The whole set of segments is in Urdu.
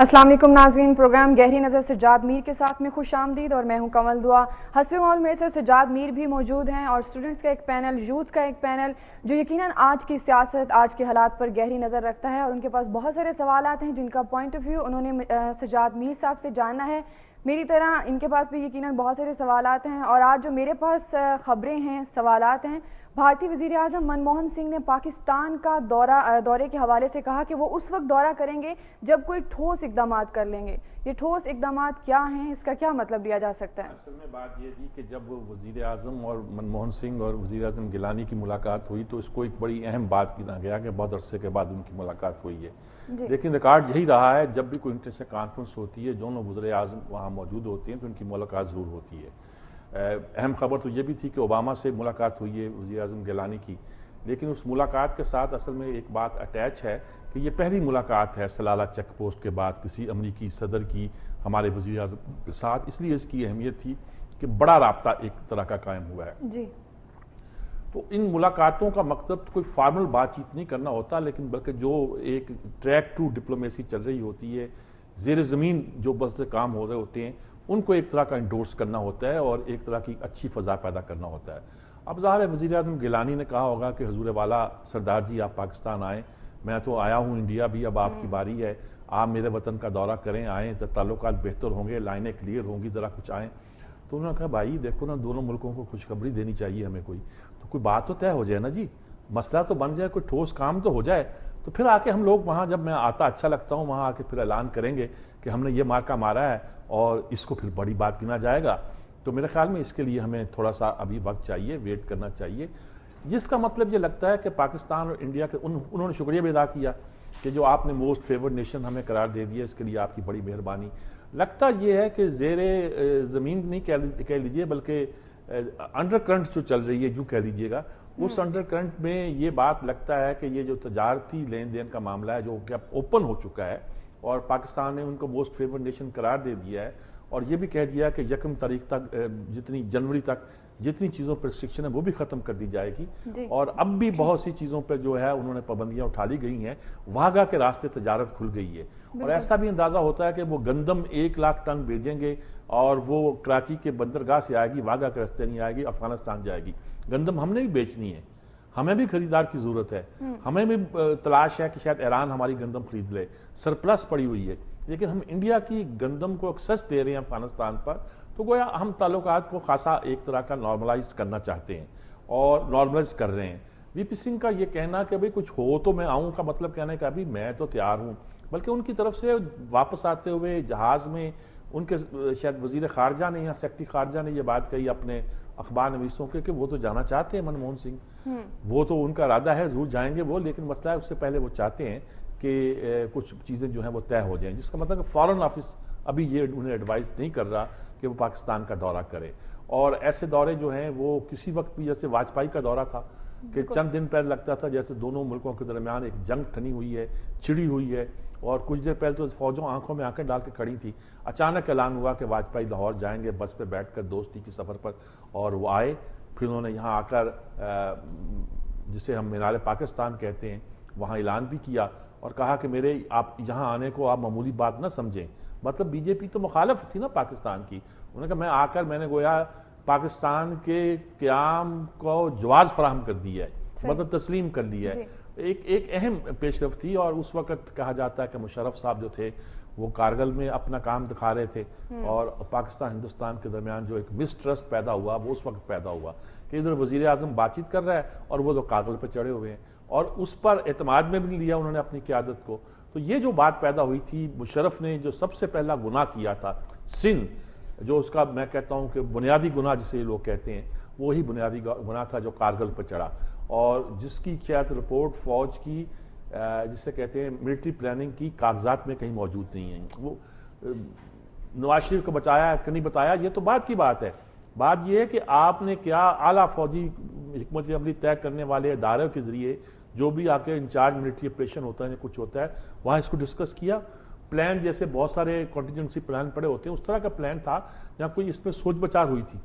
السلام علیکم ناظرین، پروگرام گہری نظر سجاد میر کے ساتھ میں خوش آمدید اور میں ہوں کمل دعا۔ حسب مول میں سے سجاد میر بھی موجود ہیں اور اسٹوڈنٹس کا ایک پینل، یوتھ کا ایک پینل جو یقیناً آج کی سیاست، آج کے حالات پر گہری نظر رکھتا ہے اور ان کے پاس بہت سارے سوالات ہیں جن کا پوائنٹ آف ویو انہوں نے سجاد میر صاحب سے جاننا ہے۔ میری طرح ان کے پاس بھی یقیناً بہت سارے سوالات ہیں اور آج جو میرے پاس خبریں ہیں، سوالات ہیں، بھارتی وزیر اعظم منموہن سنگھ نے پاکستان کا دورے کے حوالے سے کہا کہ وہ اس وقت دورہ کریں گے جب کوئی ٹھوس اقدامات کر لیں گے۔ یہ ٹھوس اقدامات کیا ہیں، اس کا کیا مطلب لیا جا سکتا ہے؟ اصل میں بات یہ تھی کہ جب وزیر اعظم اور منموہن سنگھ اور وزیر اعظم گیلانی کی ملاقات ہوئی تو اس کو ایک بڑی اہم بات گنا گیا کہ بہت عرصے کے بعد ان کی ملاقات ہوئی ہے۔ لیکن ریکارڈ یہی رہا ہے، جب بھی کوئی انٹرنیشنل کانفرنس ہوتی ہے دونوں وزیر اعظم وہاں موجود ہوتے ہیں تو ان کی ملاقات ضرور ہوتی ہے۔ اہم خبر تو یہ بھی تھی کہ اوباما سے ملاقات ہوئی ہے وزیر اعظم گیلانی کی، لیکن اس ملاقات کے ساتھ اصل میں ایک بات اٹیچ ہے کہ یہ پہلی ملاقات ہے سلالہ چیک پوسٹ کے بعد کسی امریکی صدر کی ہمارے وزیر اعظم کے ساتھ، اس لیے اس کی اہمیت تھی کہ بڑا رابطہ ایک طرح کا قائم ہوا ہے۔ جی، تو ان ملاقاتوں کا مقصد کوئی فارمل بات چیت نہیں کرنا ہوتا، لیکن بلکہ جو ایک ٹریک ٹو ڈپلومیسی چل رہی ہوتی ہے، زیر زمین جو بس کام ہو رہے ہوتے ہیں ان کو ایک طرح کا انڈورس کرنا ہوتا ہے اور ایک طرح کی اچھی فضا پیدا کرنا ہوتا ہے۔ اب ظاہر ہے وزیر اعظم گیلانی نے کہا ہوگا کہ حضور والا سردار جی آپ پاکستان آئیں، میں تو آیا ہوں انڈیا بھی، اب آپ کی باری ہے، آپ میرے وطن کا دورہ کریں، آئیں تو تعلقات بہتر ہوں گے، لائنیں کلیئر ہوں گی، ذرا کچھ آئیں۔ تو انہوں نے کہا بھائی دیکھو نا، دونوں ملکوں کو خوشخبری دینی چاہیے ہمیں، کوئی بات تو طے ہو جائے نا جی، مسئلہ تو بن جائے، کوئی ٹھوس کام تو ہو جائے، تو پھر آ کے ہم لوگ وہاں، جب میں آتا اچھا لگتا ہوں وہاں آ کے پھر اعلان کریں گے کہ ہم نے یہ مارکا مارا ہے اور اس کو پھر بڑی بات گنا جائے گا۔ تو میرے خیال میں اس کے لیے ہمیں تھوڑا سا ابھی وقت چاہیے، ویٹ کرنا چاہیے، جس کا مطلب یہ لگتا ہے کہ پاکستان اور انڈیا کے انہوں نے شکریہ بھی ادا کیا کہ جو آپ نے موسٹ فیورڈ نیشن ہمیں قرار دے دیا، اس کے لیے آپ کی بڑی مہربانی۔ لگتا یہ ہے کہ زیر زمین نہیں کہہ لیجئے بلکہ انڈر کرنٹ جو چل رہی ہے جو کہہ لیجئے گا، اس انڈر کرنٹ میں یہ بات لگتا ہے کہ یہ جو تجارتی لین دین کا معاملہ ہے جو کہ اب اوپن ہو چکا ہے اور پاکستان نے ان کو موسٹ فیورڈ نیشن قرار دے دیا ہے اور یہ بھی کہہ دیا کہ یکم تاریخ تک، جنوری تک جتنی چیزوں پر ریسٹرکشن ہے وہ بھی ختم کر دی جائے گی، اور اب بھی بہت سی چیزوں پر جو ہے انہوں نے پابندیاں اٹھا لی گئی ہیں، واگا کے راستے تجارت کھل گئی ہے، اور ایسا بھی اندازہ ہوتا ہے کہ وہ گندم 1,00,000 ٹن بھیجیں گے اور وہ کراچی کے بندرگاہ سے آئے گی، واگا کے راستے نہیں آئے گی، افغانستان جائے گی۔ گندم ہم نے بھی بیچنی ہے، ہمیں بھی خریدار کی ضرورت ہے، ہمیں بھی تلاش ہے کہ شاید ایران ہماری گندم خرید لے، سرپلس پڑی ہوئی ہے، لیکن ہم انڈیا کی گندم کو ایکسس دے رہے ہیں افغانستان پر، تو گویا ہم تعلقات کو خاصا ایک طرح کا نارملائز کرنا چاہتے ہیں اور نارملائز کر رہے ہیں۔ وی پی سنگھ کا یہ کہنا کہ بھئی کچھ ہو تو میں آؤں کا مطلب کہنے کا بھی میں تو تیار ہوں، بلکہ ان کی طرف سے واپس آتے ہوئے جہاز میں ان کے شاید وزیر خارجہ نے یا سیکرٹری خارجہ نے یہ بات کہی اپنے اخبار نویسوں کے کہ وہ تو جانا چاہتے ہیں منموہن سنگھ، وہ تو ان کا ارادہ ہے ضرور جائیں گے وہ، لیکن مسئلہ ہے اس سے پہلے وہ چاہتے ہیں کہ کچھ چیزیں جو ہیں وہ طے ہو جائیں، جس کا مطلب کہ فارن آفس ابھی یہ انہیں ایڈوائز نہیں کر رہا کہ وہ پاکستان کا دورہ کرے، اور ایسے دورے جو ہیں وہ کسی وقت بھی، جیسے واجپئی کا دورہ تھا کہ چند دن پہلے لگتا تھا جیسے دونوں ملکوں کے درمیان ایک جنگ ٹھنی ہوئی ہے، چھڑی ہوئی ہے، اور کچھ دیر پہلے تو فوجوں آنکھوں میں آنکھیں ڈال کے کھڑی تھی، اچانک اعلان ہوا کہ واجپئی لاہور جائیں گے بس پہ بیٹھ کر دوستی کی سفر پر، اور وہ آئے، پھر انہوں نے یہاں آ کر جسے ہم مینار پاکستان کہتے ہیں وہاں اعلان بھی کیا اور کہا کہ میرے آپ یہاں آنے کو آپ معمولی بات نہ سمجھیں، مطلب بی جے پی تو مخالف تھی نا پاکستان کی، انہوں نے کہا میں آ کر میں نے گویا پاکستان کے قیام کو جواز فراہم کر دیا ہے، مطلب تسلیم کر لیا ہے، ایک اہم پیش رفت تھی، اور اس وقت کہا جاتا ہے کہ مشرف صاحب جو تھے وہ کارگل میں اپنا کام دکھا رہے تھے، اور پاکستان ہندوستان کے درمیان جو ایک مسٹرسٹ پیدا ہوا وہ اس وقت پیدا ہوا کہ ادھر وزیر اعظم بات چیت کر رہا ہے اور وہ لوگ کارگل پہ چڑھے ہوئے ہیں، اور اس پر اعتماد میں بھی نہیں لیا انہوں نے اپنی قیادت کو۔ تو یہ جو بات پیدا ہوئی تھی، مشرف نے جو سب سے پہلا گناہ کیا تھا سن، جو اس کا میں کہتا ہوں کہ بنیادی گناہ جسے یہ لوگ کہتے ہیں، وہی بنیادی گناہ تھا جو کارگل پہ چڑھا، اور جس کی شاید رپورٹ فوج کی جسے کہتے ہیں ملٹری پلاننگ کی کاغذات میں کہیں موجود نہیں ہیں، وہ نواز شریف کو بچایا کہ نہیں بتایا یہ تو بات کی بات ہے، بات یہ ہے کہ آپ نے کیا اعلیٰ فوجی حکمت عملی طے کرنے والے اداروں کے ذریعے جو بھی آپ کے انچارج ملٹری آپریشن ہوتا ہے یا کچھ ہوتا ہے وہاں اس کو ڈسکس کیا، پلان جیسے بہت سارے کنٹینجنسی پلان پڑے ہوتے ہیں اس طرح کا پلان تھا یا کوئی اس میں سوچ بچار ہوئی تھی؟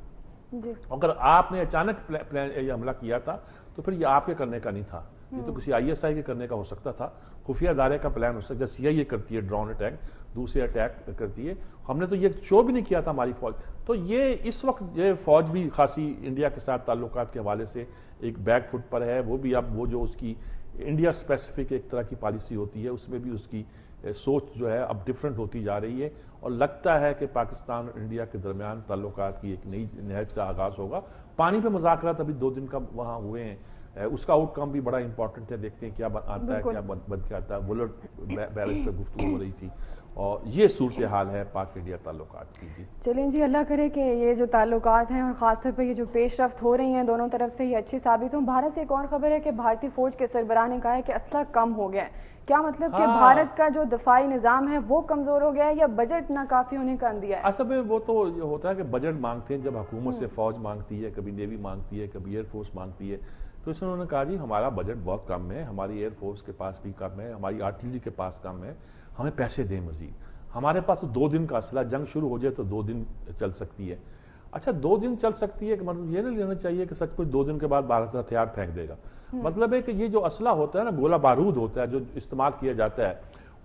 اگر آپ نے اچانک پلان یہ حملہ کیا تھا تو پھر یہ آپ کے کرنے کا نہیں تھا، یہ تو کسی آئی ایس آئی کے کرنے کا ہو سکتا تھا، خفیہ ادارے کا پلان ہو سکتا ہے, CIA کرتی ہے ڈرون اٹیک, دوسرے اٹیک کرتی ہے. ہم نے تو یہ شو بھی نہیں کیا تھا ہماری فوج. تو یہ اس وقت یہ فوج بھی خاصی انڈیا کے ساتھ تعلقات کے حوالے سے ایک بیک فٹ پر ہے. وہ بھی اب وہ جو اس کی انڈیا اسپیسیفک ایک طرح کی پالیسی ہوتی ہے, اس میں بھی اس کی سوچ جو ہے اب ڈفرینٹ ہوتی جا رہی ہے, اور لگتا ہے کہ پاکستان اور انڈیا کے درمیان تعلقات کی ایک نئی نہج کا آغاز ہوگا. پانی پہ مذاکرات ابھی 2 دن کا وہاں ہوئے ہیں, اس کا آؤٹ کم بھی بڑا امپورٹنٹ ہے. دیکھتے ہیں کیا آتا ہے, کیا بن کے آتا ہے. بلٹ بیرج پہ گفتگو ہو رہی تھی, اور یہ صورتحال ہے پاک انڈیا تعلقات کی. چلیں جی, اللہ کرے کہ یہ جو تعلقات ہیں اور خاص طور پہ یہ جو پیش رفت ہو رہی ہیں دونوں طرف سے یہ اچھی ثابت ہوں. بھارت سے ایک اور خبر ہے کہ بھارتی فوج کے سربراہ نے کہا ہے کہ اسلحہ کم ہو گیا ہے. کیا مطلب کہ بھارت کا جو دفاعی نظام ہے وہ کمزور ہو گیا ہے, یا بجٹ ناکافی ہونے کا اندیہ ہے؟ اصل میں وہ تو یہ ہوتا ہے کہ بجٹ مانگتے ہیں, جب حکومت سے فوج مانگتی ہے, کبھی نیوی مانگتی ہے, کبھی ایئر فورس مانگتی ہے, تو اس میں انہوں نے کہا جی ہمارا بجٹ بہت کم ہے, ہماری ایئر فورس کے پاس بھی کم ہے, ہماری آرٹلری کے پاس کم ہے, ہمیں پیسے دیں مزید. ہمارے پاس 2 دن کا اسلحہ, جنگ شروع ہو جائے تو 2 دن چل سکتی ہے. اچھا 2 دن چل سکتی ہے کہ مطلب یہ نہیں لینا چاہیے کہ سچ کچھ 2 دن کے بعد بھارت ہتھیار پھینک دے گا. مطلب ہے کہ یہ جو اسلحہ ہوتا ہے نا, گولہ بارود ہوتا ہے جو استعمال کیا جاتا ہے,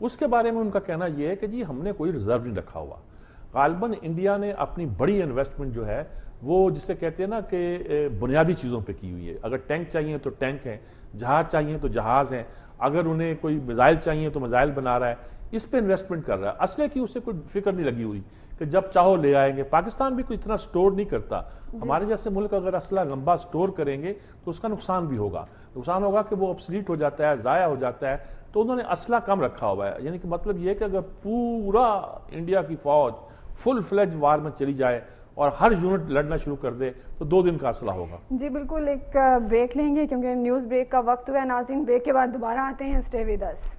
اس کے بارے میں ان کا کہنا یہ ہے کہ جی ہم نے کوئی ریزرو نہیں رکھا ہوا. غالباً انڈیا نے اپنی بڑی انویسٹمنٹ جو ہے وہ جسے کہتے ہیں نا کہ بنیادی چیزوں پہ کی ہوئی ہے. اگر ٹینک چاہیے تو ٹینک ہیں, جہاز چاہیے تو جہاز ہیں, اگر انہیں کوئی میزائل چاہیے تو میزائل بنا رہا ہے, اس پہ انویسٹمنٹ کر رہا ہے. اسلحے کی اسے کوئی فکر نہیں لگی ہوئی کہ جب چاہو لے آئیں گے. پاکستان بھی کوئی اتنا سٹور نہیں کرتا. ہمارے جیسے ملک اگر اسلحہ لمبا سٹور کریں گے تو اس کا نقصان بھی ہوگا. نقصان ہوگا کہ وہ obsolete ہو جاتا ہے, ضائع ہو جاتا ہے. تو انہوں نے اسلحہ کم رکھا ہوا ہے. یعنی کہ مطلب یہ کہ اگر پورا انڈیا کی فوج فل فلیج وار میں چلی جائے اور ہر یونٹ لڑنا شروع کر دے تو 2 دن کا اسلحہ ہوگا. جی بالکل, ایک بریک لیں گے کیونکہ نیوز بریک کا وقت ہوا ہے. ناظرین, بریک کے بعد دوبارہ آتے ہیں. Stay with us.